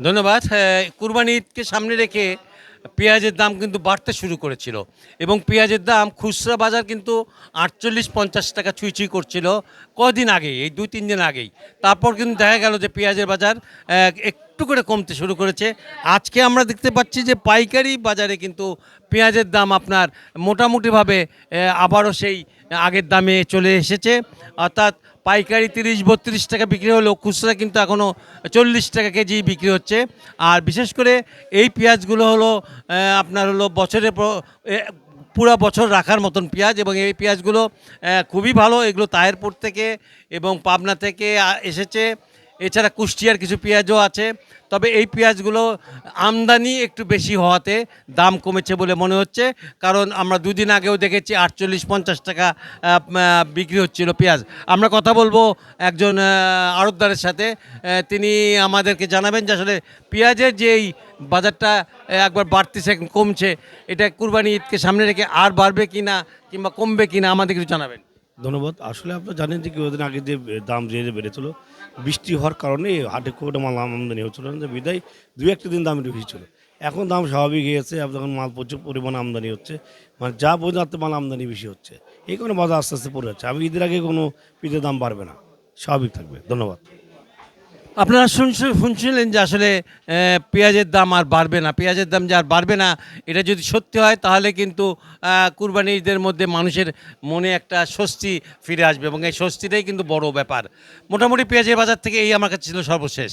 ধন্যবাদ। কুরবানি ঈদকে সামনে রেখে পেঁয়াজের দাম কিন্তু বাড়তে শুরু করেছিল এবং পেঁয়াজের দাম খুচরা বাজার কিন্তু ৪৮-৫০ টাকা ছুঁই করছিল কদিন আগেই, এই ২-৩ দিন আগেই। তারপর কিন্তু দেখা গেল যে পেঁয়াজের বাজার একটু করে কমতে শুরু করেছে। আজকে আমরা দেখতে পাচ্ছি যে পাইকারি বাজারে কিন্তু পেঁয়াজের দাম আপনার মোটামুটিভাবে আবারও সেই আগের দামে চলে এসেছে। অর্থাৎ পাইকারি ৩০-৩২ টাকা বিক্রি হলেও খুচরা কিন্তু এখনও ৪০ টাকা কেজি বিক্রি হচ্ছে। আর বিশেষ করে এই পেঁয়াজগুলো হলো আপনার হলো পুরা বছর রাখার মতন পেঁয়াজ, এবং এই পেঁয়াজগুলো খুবই ভালো। এগুলো তাহেরপুর থেকে এবং পাবনা থেকে এসেছে। এছাড়া কুষ্টিয়ার কিছু পেঁয়াজও আছে। তবে এই পেঁয়াজগুলো আমদানি একটু বেশি হওয়াতে দাম কমেছে বলে মনে হচ্ছে। কারণ আমরা দুদিন আগেও দেখেছি ৪৮-৫০ টাকা বিক্রি হচ্ছিল পেঁয়াজ। আমরা কথা বলবো একজন আড়তদারের সাথে। তিনি আমাদেরকে জানাবেন যে আসলে পেঁয়াজের যে এই বাজারটা একবার বাড়তেছে কমছে, এটা কুরবানি ঈদকে সামনে রেখে আর বাড়বে কিনা কিংবা কমবে কিনা আমাদের কিছু জানাবেন। ধন্যবাদ। আসলে আপনারা জানেন যে কিছুদিন আগে যে দাম যে বেড়েছিল, বৃষ্টি হওয়ার কারণে হাটে খুব একটা মাল আমদানি হচ্ছিল না, যে বিধায় ২-১টা দিন দাম একটু বেশি ছিল। এখন দাম স্বাভাবিক হয়ে গেছে, এখন মাল প্রচুর পরিমাণে আমদানি হচ্ছে। মানে যা বোঝাতে মাল আমদানি বেশি হচ্ছে। এই কারণে বাজার আস্তে আস্তে পড়ে যাচ্ছে। আমি ঈদের আগে কোনো পিঠের দাম বাড়বে না, স্বাভাবিক থাকবে। ধন্যবাদ। আপনারা শুনছিলেন যে আসলে পেঁয়াজের দাম আর বাড়বে না, পেঁয়াজের দাম যে আর বাড়বে না, এটা যদি সত্যি হয় তাহলে কিন্তু কুরবানি ঈদের মধ্যে মানুষের মনে একটা স্বস্তি ফিরে আসবে, এবং এই স্বস্তিটাই কিন্তু বড় ব্যাপার। মোটামুটি পেঁয়াজের বাজার থেকে এই আমার কাছে ছিল সর্বশেষ।